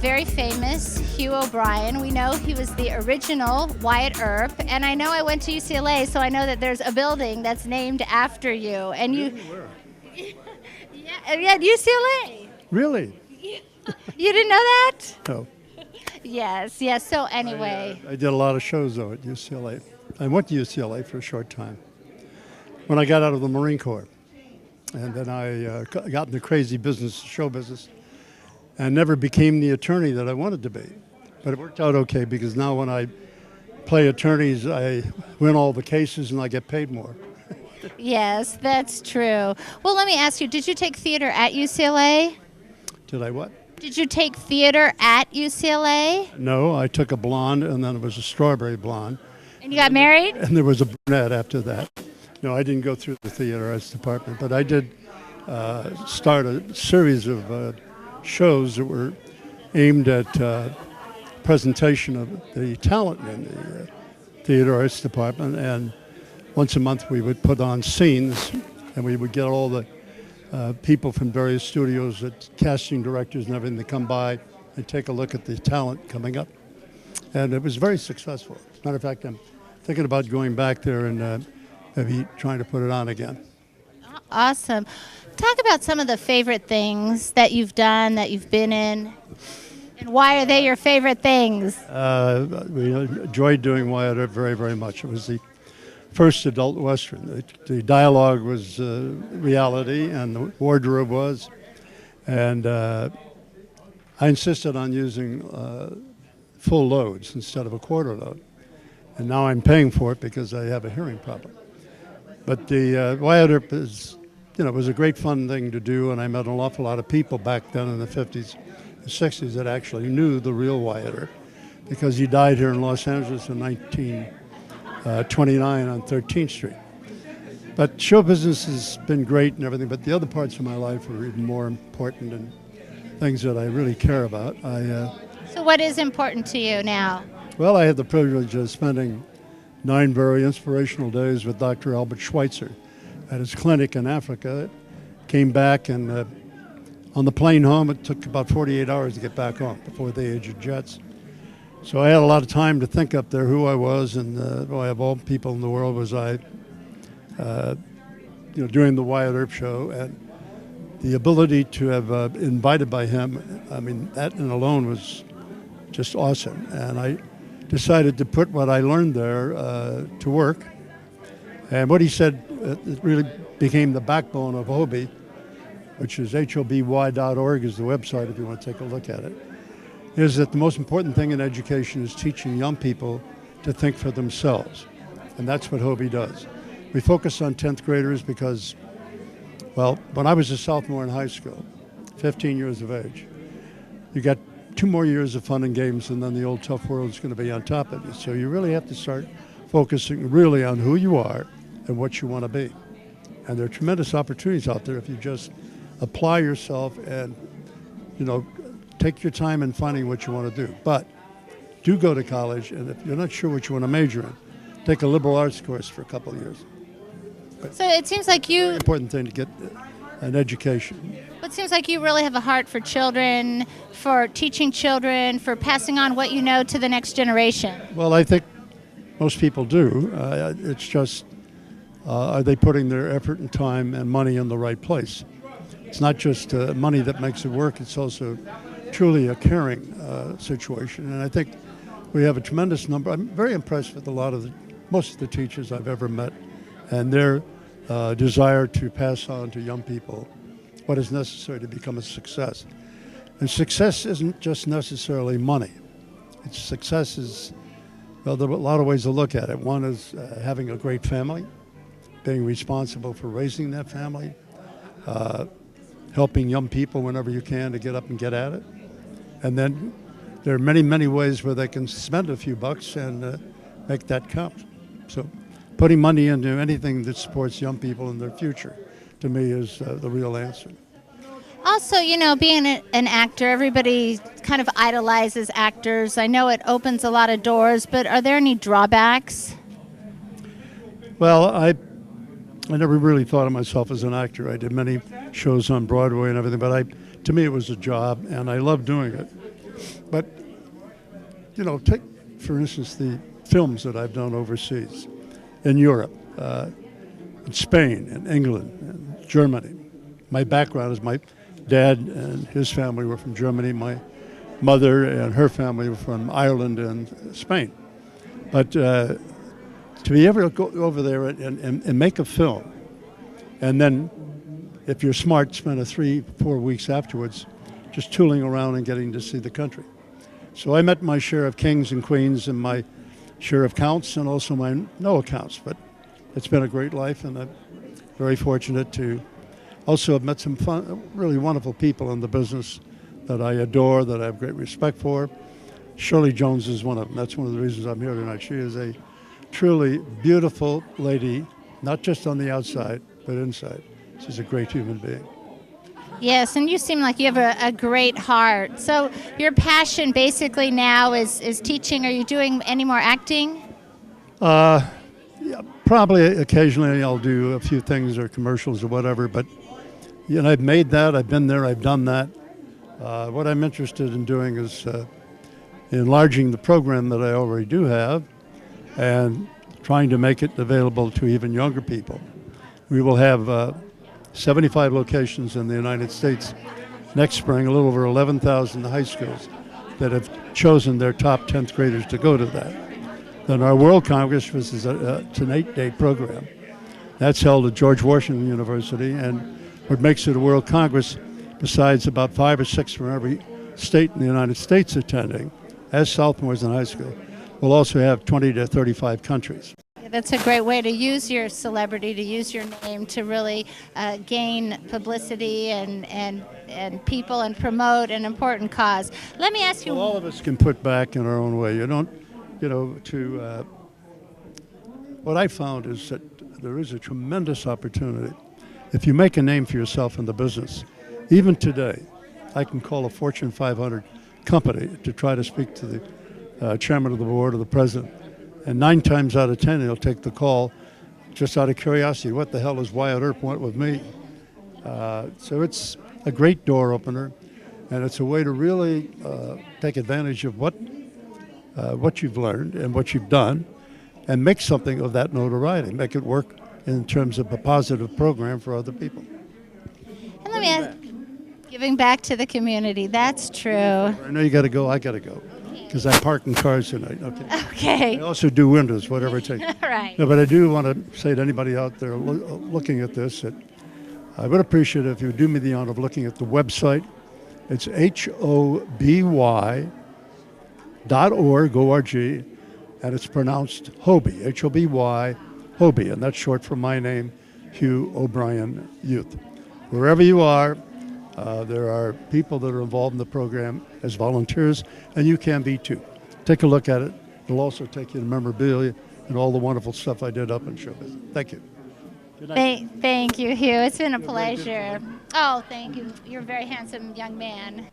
very famous Hugh O'Brien. We know he was the original Wyatt Earp, and I know I went to UCLA, so I know that there's a building that's named after you. And you, yeah, at UCLA. Really? You didn't know that? No. Yes, yes. So anyway, I did a lot of shows, though, at UCLA. I went to UCLA for a short time when I got out of the Marine Corps. And then I got in the crazy business, show business, and never became the attorney that I wanted to be. But it worked out okay because now when I play attorneys, I win all the cases and I get paid more. yes, that's true. Well, let me ask you, did you take theater at UCLA? Did I what? Did you take theater at UCLA? No, I took a blonde and then it was a strawberry blonde. And you got married? And there was a brunette after that. No, I didn't go through the theater arts department, but I did start a series of shows that were aimed at presentation of the talent in the theater arts department. And once a month we would put on scenes, and we would get all the people from various studios, casting directors and everything, to come by and take a look at the talent coming up. And it was very successful. As a matter of fact, I'm thinking about going back there and maybe trying to put it on again. Awesome. Talk about some of the favorite things that you've done, that you've been in, and why are they your favorite things? We enjoyed doing Wyatt Earp very, very much. It was the first adult Western. The dialogue was reality, and the wardrobe was. And I insisted on using full loads instead of a quarter load. And now I'm paying for it because I have a hearing problem. But the Wyatt Earp was a great fun thing to do, and I met an awful lot of people back then in the 50s and 60s that actually knew the real Wyatt Earp, because he died here in Los Angeles in 1929 on 13th Street. But show business has been great and everything, but the other parts of my life are even more important and things that I really care about. So what is important to you now? Well, I had the privilege of spending 9 very inspirational days with Dr. Albert Schweitzer at his clinic in Africa. Came back, and on the plane home, it took about 48 hours to get back home before the age of jets. So I had a lot of time to think up there who I was, and boy, of all people in the world was I, doing the Wyatt Earp show. And the ability to have invited by him, I mean, that in alone was just awesome. And I decided to put what I learned there to work. And what he said, it really became the backbone of HOBY, which is hoby.org is the website if you want to take a look at it, is that the most important thing in education is teaching young people to think for themselves. And that's what HOBY does. We focus on 10th graders because, well, when I was a sophomore in high school, 15 years of age, you got 2 more years of fun and games, and then the old tough world is going to be on top of you. So you really have to start focusing really on who you are and what you want to be. And there are tremendous opportunities out there if you just apply yourself and, take your time in finding what you want to do. But do go to college, and if you're not sure what you want to major in, take a liberal arts course for a couple of years. So it seems like you... Very important thing to get an education. It seems like you really have a heart for children, for teaching children, for passing on what you know to the next generation. Well, I think most people do. It's just, are they putting their effort and time and money in the right place? It's not just money that makes it work, it's also truly a caring situation. And I think we have a tremendous number. I'm very impressed with most of the teachers I've ever met, and their desire to pass on to young people what is necessary to become a success. And success isn't just necessarily money. Success is, well, there are a lot of ways to look at it. One is having a great family, being responsible for raising that family, helping young people whenever you can to get up and get at it. And then there are many, many ways where they can spend a few bucks and make that count. So putting money into anything that supports young people in their future, to me, is the real answer. Also, being an actor, everybody kind of idolizes actors. I know it opens a lot of doors, but are there any drawbacks? Well, I never really thought of myself as an actor. I did many shows on Broadway and everything, but to me it was a job, and I loved doing it. But, you know, take, for instance, the films that I've done overseas, in Europe, in Spain, and England, and Germany. My background is my dad and his family were from Germany. My mother and her family were from Ireland and Spain. But to be able to go over there and make a film, and then, if you're smart, spend 3-4 weeks afterwards just tooling around and getting to see the country. So I met my share of kings and queens and my share of counts and also my no accounts. But it's been a great life, and I'm very fortunate to also have met some fun, really wonderful people in the business that I adore, that I have great respect for. Shirley Jones is one of them. That's one of the reasons I'm here tonight. She is a truly beautiful lady, not just on the outside, but inside. She's a great human being. Yes, and you seem like you have a great heart. So your passion basically now is teaching. Are you doing any more acting? Yeah, probably occasionally I'll do a few things or commercials or whatever, but you know, I've made that, I've been there, I've done that. What I'm interested in doing is enlarging the program that I already do have and trying to make it available to even younger people. We will have 75 locations in the United States next spring, a little over 11,000 high schools that have chosen their top 10th graders to go to that. Then our World Congress, which is it's an 8-day program. That's held at George Washington University, and what makes it a World Congress, besides about 5 or 6 from every state in the United States attending, as sophomores in high school, we'll also have 20 to 35 countries. That's a great way to use your celebrity, to use your name to really gain publicity and people and promote an important cause. Let me ask you. Well, all of us can put back in our own way. You don't, you know, what I found is that there is a tremendous opportunity. If you make a name for yourself in the business, even today, I can call a Fortune 500 company to try to speak to the chairman of the board or the president. And 9 times out of 10, he'll take the call just out of curiosity. What the hell does Wyatt Earp want with me? So it's a great door opener, and it's a way to really take advantage of what you've learned and what you've done and make something of that notoriety, make it work in terms of a positive program for other people. And let me ask, giving back to the community, that's true. I know you got to go, I got to go. Because I'm parking cars tonight. Okay. Okay. I also do windows, whatever it takes. All right. No, but I do want to say to anybody out there looking at this that I would appreciate it if you would do me the honor of looking at the website. It's HOBY.org, O-R-G, and it's pronounced Hobby, H-O-B-Y, Hobby, and that's short for my name, Hugh O'Brien Youth. Wherever you are, there are people that are involved in the program as volunteers, and you can be too. Take a look at it. It'll also take you to memorabilia and all the wonderful stuff I did up in show business. Thank you. Good night. Thank you, Hugh. It's been a pleasure. Oh, thank you. You're a very handsome young man.